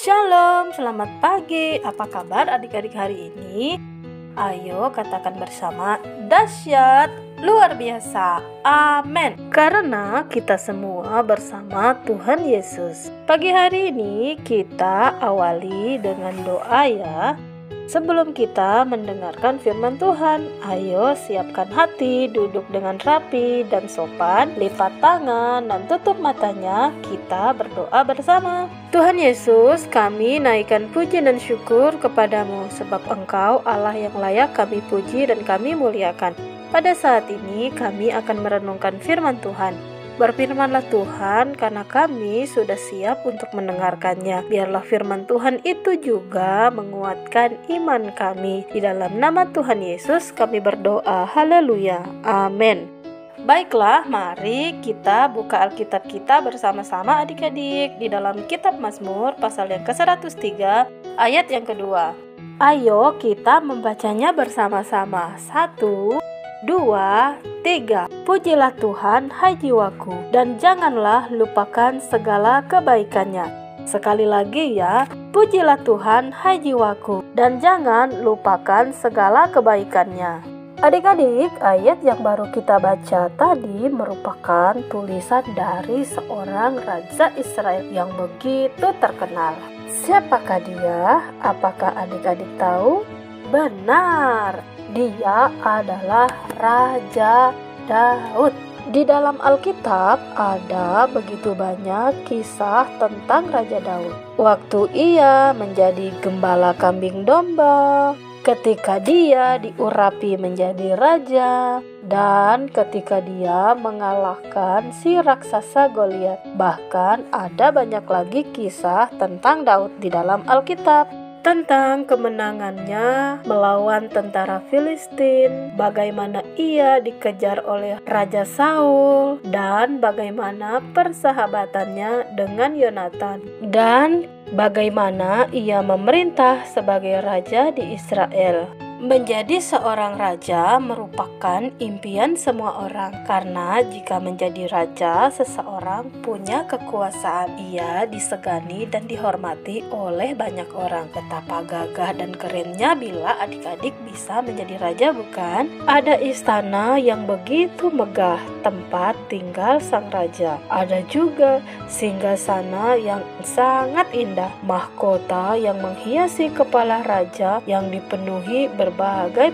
Shalom, selamat pagi. Apa kabar adik-adik hari ini? Ayo katakan bersama, dahsyat, luar biasa. Amin. Karena kita semua bersama Tuhan Yesus. Pagi hari ini kita awali dengan doa ya. Sebelum kita mendengarkan firman Tuhan, ayo siapkan hati, duduk dengan rapi dan sopan, lipat tangan dan tutup matanya, kita berdoa bersama. Tuhan Yesus, kami naikkan puji dan syukur kepadamu, sebab Engkau Allah yang layak kami puji dan kami muliakan. Pada saat ini kami akan merenungkan firman Tuhan. Berfirmanlah Tuhan, karena kami sudah siap untuk mendengarkannya. Biarlah firman Tuhan itu juga menguatkan iman kami. Di dalam nama Tuhan Yesus kami berdoa. Haleluya. Amin. Baiklah, mari kita buka Alkitab kita bersama-sama adik-adik di dalam kitab Mazmur pasal yang ke-103 ayat yang kedua. Ayo kita membacanya bersama-sama. 1, 2, 3. Pujilah Tuhan, hai jiwaku, dan janganlah lupakan segala kebaikannya. Sekali lagi ya, pujilah Tuhan, hai jiwaku, dan jangan lupakan segala kebaikannya. Adik-adik, ayat yang baru kita baca tadi merupakan tulisan dari seorang raja Israel yang begitu terkenal. Siapakah dia? Apakah adik-adik tahu? Benar, dia adalah Raja Daud. Di dalam Alkitab ada begitu banyak kisah tentang Raja Daud. Waktu ia menjadi gembala kambing domba, ketika dia diurapi menjadi raja, dan ketika dia mengalahkan si raksasa Goliat. Bahkan ada banyak lagi kisah tentang Daud di dalam Alkitab. Tentang kemenangannya melawan tentara Filistin, bagaimana ia dikejar oleh Raja Saul, dan bagaimana persahabatannya dengan Yonatan, dan bagaimana ia memerintah sebagai raja di Israel. Menjadi seorang raja merupakan impian semua orang, karena jika menjadi raja, seseorang punya kekuasaan. Ia disegani dan dihormati oleh banyak orang. Betapa gagah dan kerennya bila adik-adik bisa menjadi raja, bukan? Ada istana yang begitu megah, tempat tinggal sang raja. Ada juga singgasana yang sangat indah, mahkota yang menghiasi kepala raja yang dipenuhi berbagai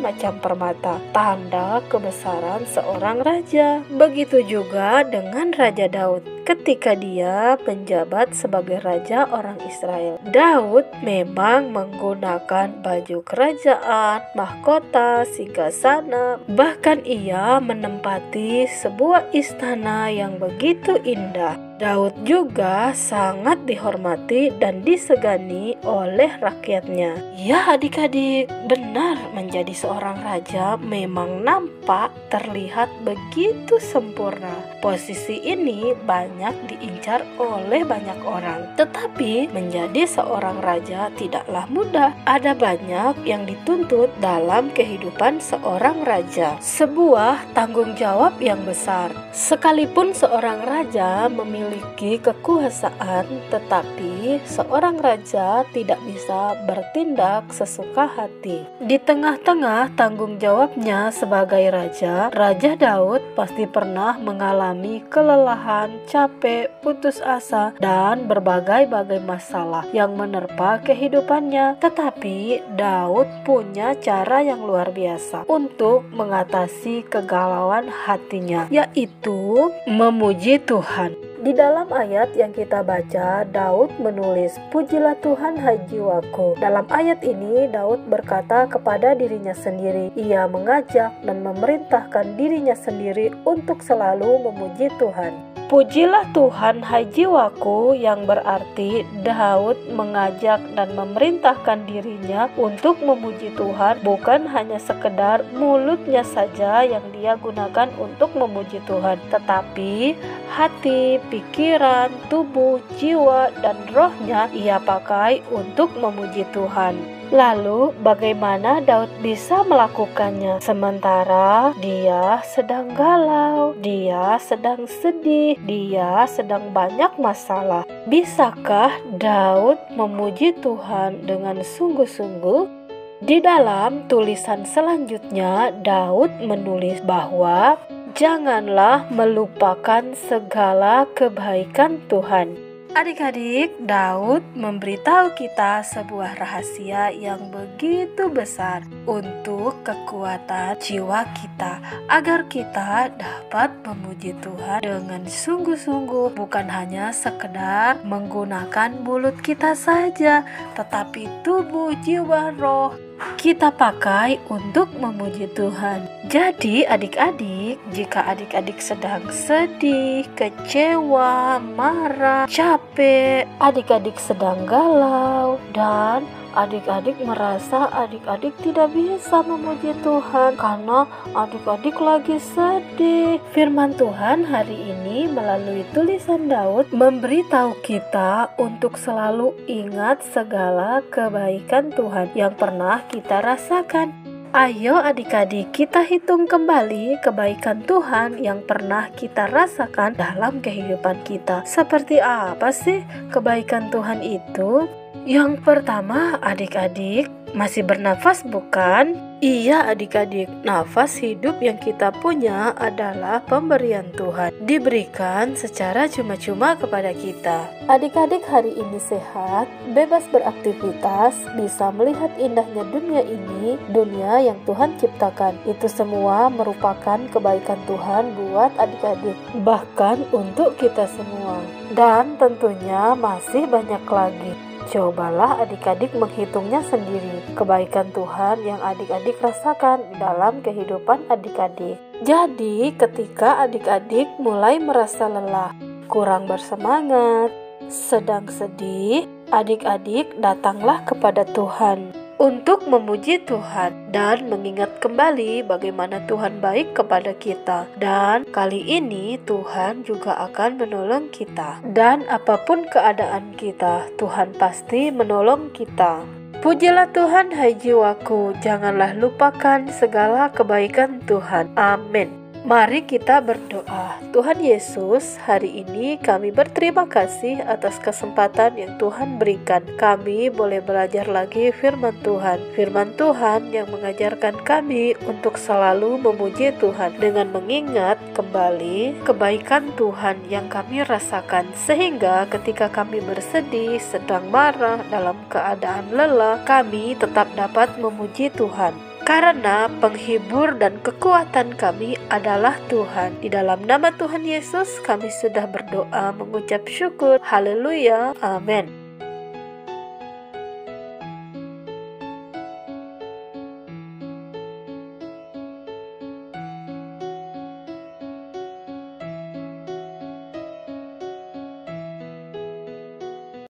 macam permata, tanda kebesaran seorang raja. Begitu juga dengan Raja Daud ketika dia menjabat sebagai raja orang Israel. Daud memang menggunakan baju kerajaan, mahkota, singgasana, bahkan ia menempati sebuah istana yang begitu indah. Daud juga sangat dihormati dan disegani oleh rakyatnya. Ya adik-adik, benar, menjadi seorang raja memang nampak terlihat begitu sempurna. Posisi ini banyak diincar oleh banyak orang. Tetapi menjadi seorang raja tidaklah mudah. Ada banyak yang dituntut dalam kehidupan seorang raja. Sebuah tanggung jawab yang besar. Sekalipun seorang raja memiliki kekuasaan, tetapi seorang raja tidak bisa bertindak sesuka hati. Di tengah-tengah tanggung jawabnya sebagai raja, Raja Daud pasti pernah mengalami kelelahan, capek, putus asa, dan berbagai-bagai masalah yang menerpa kehidupannya. Tetapi Daud punya cara yang luar biasa untuk mengatasi kegalauan hatinya, yaitu memuji Tuhan. Di dalam ayat yang kita baca, Daud menulis, "Pujilah Tuhan, hai jiwaku." Dalam ayat ini, Daud berkata kepada dirinya sendiri. Ia mengajak dan memerintahkan dirinya sendiri untuk selalu memuji Tuhan. Pujilah Tuhan, hai jiwaku, yang berarti Daud mengajak dan memerintahkan dirinya untuk memuji Tuhan, bukan hanya sekedar mulutnya saja yang dia gunakan untuk memuji Tuhan, tetapi hati, pikiran, tubuh, jiwa, dan rohnya ia pakai untuk memuji Tuhan. Lalu bagaimana Daud bisa melakukannya sementara dia sedang galau, dia sedang sedih, dia sedang banyak masalah? Bisakah Daud memuji Tuhan dengan sungguh-sungguh? Di dalam tulisan selanjutnya, Daud menulis bahwa janganlah melupakan segala kebaikan Tuhan. Adik-adik, Daud memberitahu kita sebuah rahasia yang begitu besar untuk kekuatan jiwa kita, agar kita dapat memuji Tuhan dengan sungguh-sungguh, bukan hanya sekedar menggunakan mulut kita saja, tetapi tubuh, jiwa, roh kita pakai untuk memuji Tuhan. Jadi adik-adik, jika adik-adik sedang sedih, kecewa, marah, capek, adik-adik sedang galau, dan adik-adik merasa adik-adik tidak bisa memuji Tuhan karena adik-adik lagi sedih. Firman Tuhan hari ini melalui tulisan Daud memberitahu kita untuk selalu ingat segala kebaikan Tuhan yang pernah kita rasakan. Ayo adik-adik, kita hitung kembali kebaikan Tuhan yang pernah kita rasakan dalam kehidupan kita. Seperti apa sih kebaikan Tuhan itu? Yang pertama, adik-adik masih bernafas bukan? Iya adik-adik, nafas hidup yang kita punya adalah pemberian Tuhan, diberikan secara cuma-cuma kepada kita. Adik-adik hari ini sehat, bebas beraktivitas, bisa melihat indahnya dunia ini, dunia yang Tuhan ciptakan. Itu semua merupakan kebaikan Tuhan buat adik-adik, bahkan untuk kita semua. Dan tentunya masih banyak lagi. Cobalah adik-adik menghitungnya sendiri, kebaikan Tuhan yang adik-adik rasakan dalam kehidupan adik-adik. Jadi ketika adik-adik mulai merasa lelah, kurang bersemangat, sedang sedih, adik-adik datanglah kepada Tuhan untuk memuji Tuhan dan mengingat kembali bagaimana Tuhan baik kepada kita. Dan kali ini Tuhan juga akan menolong kita. Dan apapun keadaan kita, Tuhan pasti menolong kita. Pujilah Tuhan hai jiwaku, janganlah lupakan segala kebaikan Tuhan. Amin. Mari kita berdoa. Tuhan Yesus, hari ini kami berterima kasih atas kesempatan yang Tuhan berikan. Kami boleh belajar lagi firman Tuhan. Firman Tuhan yang mengajarkan kami untuk selalu memuji Tuhan dengan mengingat kembali kebaikan Tuhan yang kami rasakan. Sehingga ketika kami bersedih, sedang marah, dalam keadaan lelah, kami tetap dapat memuji Tuhan. Karena penghibur dan kekuatan kami adalah Tuhan. Di dalam nama Tuhan Yesus kami sudah berdoa mengucap syukur. Haleluya. Amin.